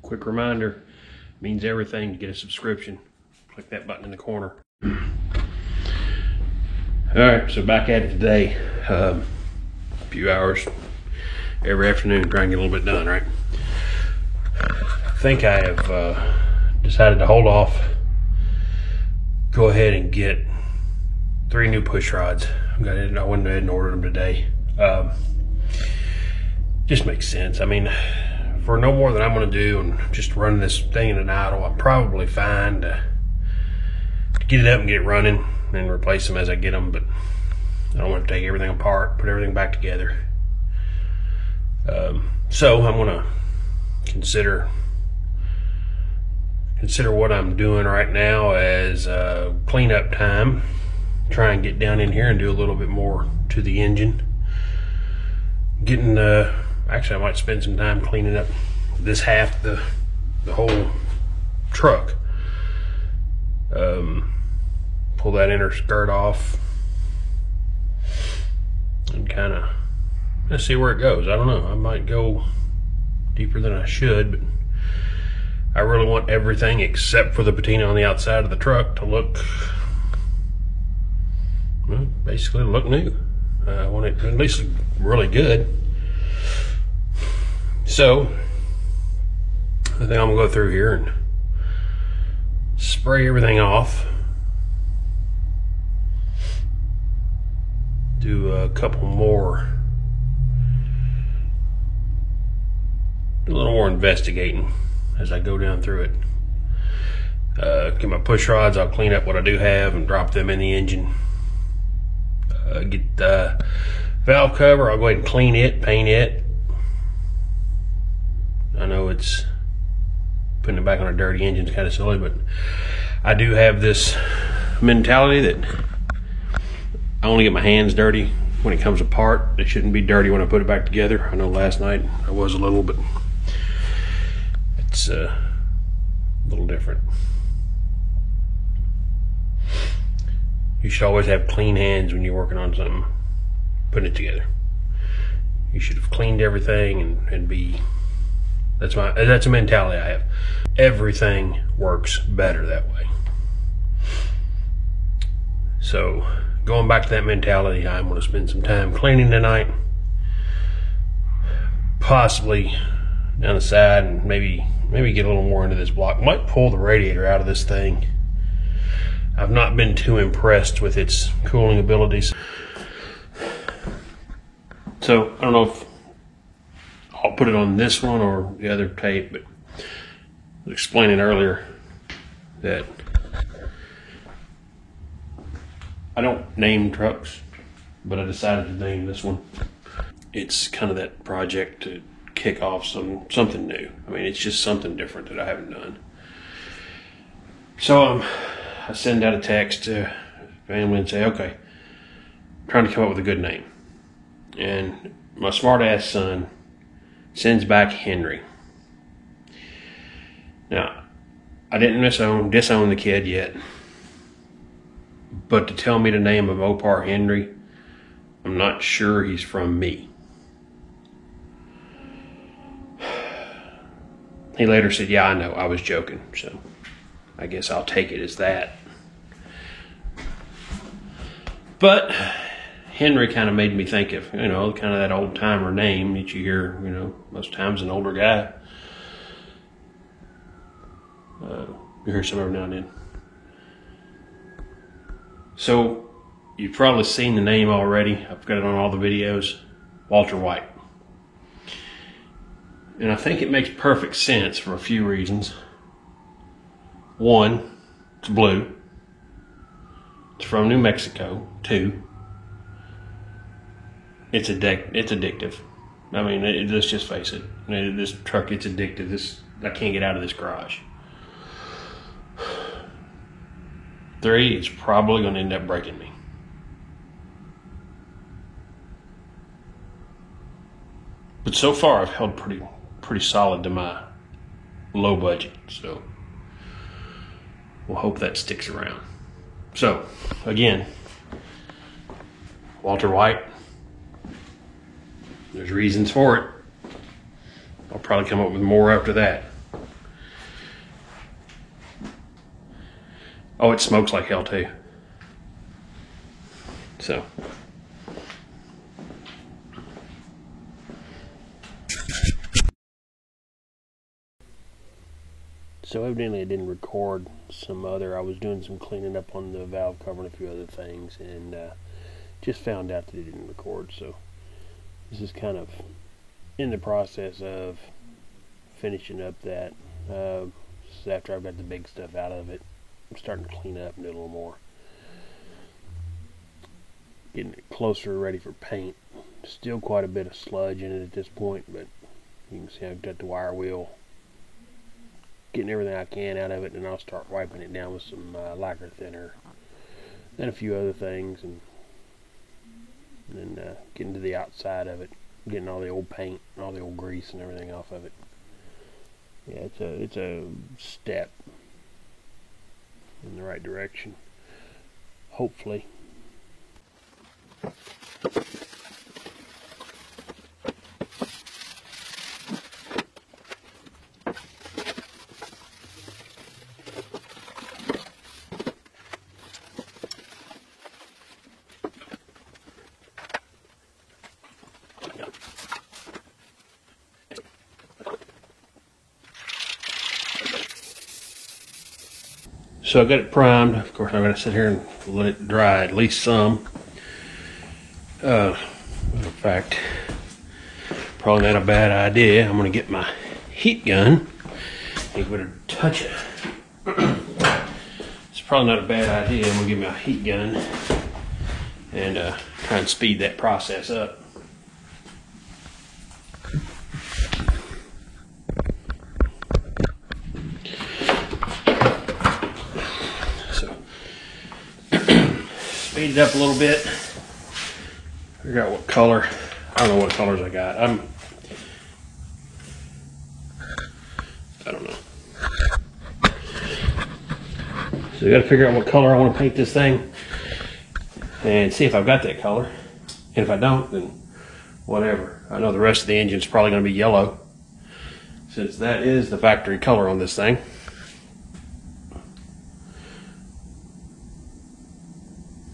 quick reminder, means everything to get a subscription. Click that button in the corner. Alright, so back at it today. A few hours every afternoon, trying to get a little bit done, right? I think I have decided to hold off, go ahead and get 3 new push rods. I went ahead and ordered them today. Just makes sense. I mean, for no more than I'm going to do and just run this thing in an idle, I'm probably fine to get it up and get it running and replace them as I get them, but I don't want to take everything apart, put everything back together. So I'm going to consider what I'm doing right now as cleanup time. Try and get down in here and do a little bit more to the engine. Actually, I might spend some time cleaning up this half, the whole truck. Pull that inner skirt off and kind of, let's see where it goes. I don't know. I might go deeper than I should, but I really want everything except for the patina on the outside of the truck to look, well, basically look new. I want it to at least look really good. So I think I'm gonna go through here and spray everything off. Do a couple more, a little more investigating as I go down through it. Get my push rods, I'll clean up what I do have and drop them in the engine. Get the valve cover, I'll go ahead and clean it, paint it. I know it's putting it back on a dirty engine is kind of silly, but I do have this mentality that I only get my hands dirty when it comes apart. It shouldn't be dirty when I put it back together. I know last night I was a little, but it's a little different. You should always have clean hands when you're working on something, putting it together. You should have cleaned everything and be, that's a mentality I have. Everything works better that way. So going back to that mentality, I'm going to spend some time cleaning tonight, possibly down the side, and maybe get a little more into this block. Might pull the radiator out of this thing. I've not been too impressed with its cooling abilities. So I don't know if I'll put it on this one or the other tape, but I was explaining earlier that I don't name trucks, but I decided to name this one. It's kind of that project to kick off something new. I mean, it's just something different that I haven't done. So I send out a text to family and say, okay, I'm trying to come up with a good name. And my smart ass son sends back Henry. Now, I didn't disown the kid yet, but to tell me to name him Mopar Henry, I'm not sure he's from me. He later said, yeah, I know, I was joking, so I guess I'll take it as that. But Henry kind of made me think of, kind of that old timer name that you hear, most times an older guy. You hear some every now and then. So you've probably seen the name already. I've got it on all the videos. Walter White. And I think it makes perfect sense for a few reasons. One, it's blue. It's from New Mexico. 2, it's addictive. I mean, let's just face it. This truck, it's addictive. I can't get out of this garage. 3, it's probably going to end up breaking me. But so far, I've held pretty solid to my low budget. So we'll hope that sticks around. So again, Walter White. There's reasons for it. I'll probably come up with more after that. Oh, it smokes like hell too. So evidently I didn't record I was doing some cleaning up on the valve cover and a few other things, and just found out that it didn't record. So this is kind of in the process of finishing up that. This is after I've got the big stuff out of it. I'm starting to clean up and do a little more. Getting it closer, ready for paint. Still quite a bit of sludge in it at this point, but you can see I've got the wire wheel. Getting everything I can out of it, and I'll start wiping it down with some lacquer thinner and a few other things, and then getting to the outside of it, getting all the old paint and all the old grease and everything off of it. Yeah, it's a step in the right direction, hopefully. So I got it primed. Of course, I'm going to sit here and let it dry at least some. In fact, probably not a bad idea. I'm going to get my heat gun and give it a touch it. It's probably not a bad idea. I'm going to get my heat gun and try and speed that process up. Speed it up a little bit. Figure out what color. I don't know what colors I got. I don't know. So I got to figure out what color I want to paint this thing, and see if I've got that color. And if I don't, then whatever. I know the rest of the engine is probably going to be yellow, since that is the factory color on this thing.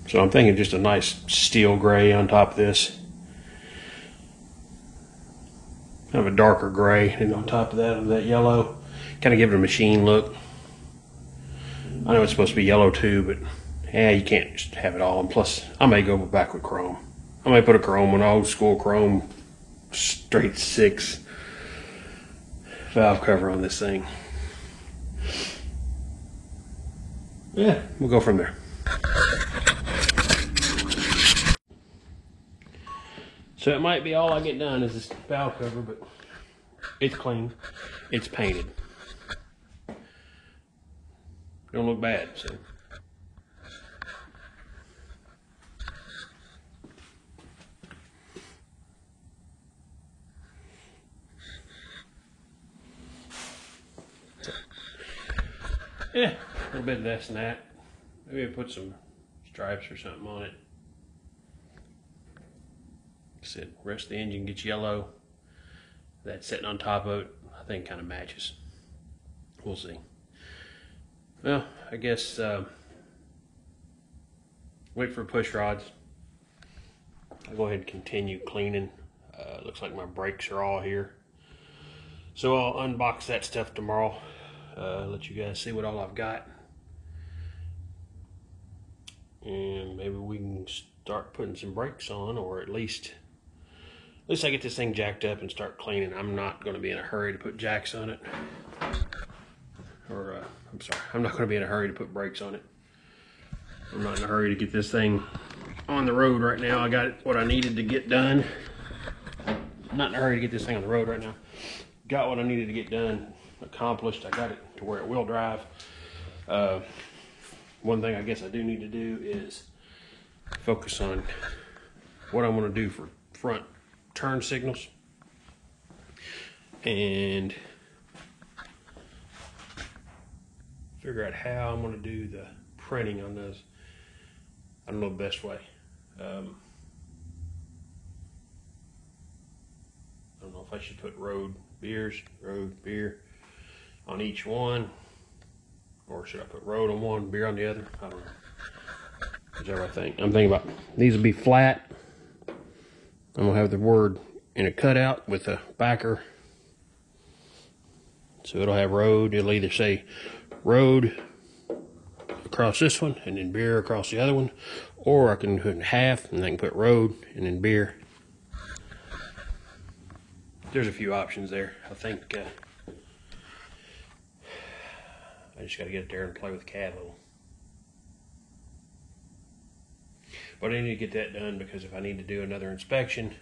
So I'm thinking just a nice steel gray on top of this. Kind of a darker gray, and on top of that yellow. Kind of give it a machine look. I know it's supposed to be yellow too, but yeah, you can't just have it all. And plus, I may go back with chrome. I may put an old school chrome straight 6 valve cover on this thing. Yeah, we'll go from there. So it might be all I get done is this valve cover, but it's clean, it's painted. Don't look bad, so. Yeah, a little bit less than that. Maybe I put some stripes or something on it. Said rest of the engine gets yellow. That sitting on top of it, I think, kind of matches. We'll see. Well, I guess wait for push rods. I'll go ahead and continue cleaning. Looks like my brakes are all here, so I'll unbox that stuff tomorrow. Let you guys see what all I've got, and maybe we can start putting some brakes on, or at least I get this thing jacked up and start cleaning. I'm not going to be in a hurry to put jacks on it. Or, I'm sorry, I'm not going to be in a hurry to put brakes on it. I'm not in a hurry to get this thing on the road right now. I got what I needed to get done. I'm not in a hurry to get this thing on the road right now. Got what I needed to get done, accomplished. I got it to where it will drive. One thing I guess I do need to do is focus on what I'm going to do for front turn signals, and figure out how I'm going to do the printing on those. I don't know the best way. I don't know if I should put road beer on each one, Or should I put road on one, beer on the other? I don't know. Whichever I think. I'm thinking about, these will be flat. I'm gonna have the word in a cutout with a backer. So it'll have road. It'll either say road across this one and then beer across the other one, or I can put it in half and I can put road and then beer. There's a few options there. I think I just got to get it there and play with the CAD a little. But I need to get that done because if I need to do another inspection,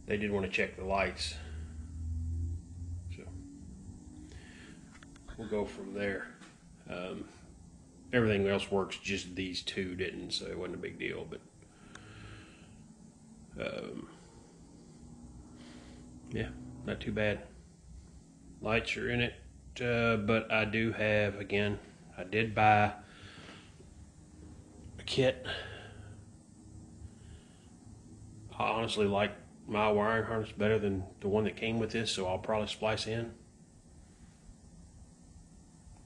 they did want to check the lights. So we'll go from there. Everything else works, just these two didn't, so it wasn't a big deal. But yeah, not too bad. Lights are in it, but I do have, again, I did buy a kit. I honestly like my wiring harness better than the one that came with this, so I'll probably splice in.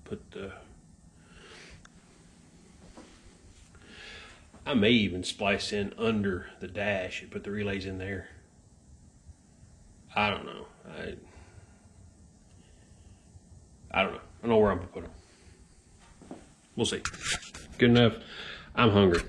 Put the, I may even splice in under the dash and put the relays in there. I don't know. I don't know. I don't know where I'm gonna put them. We'll see. Good enough. I'm hungry.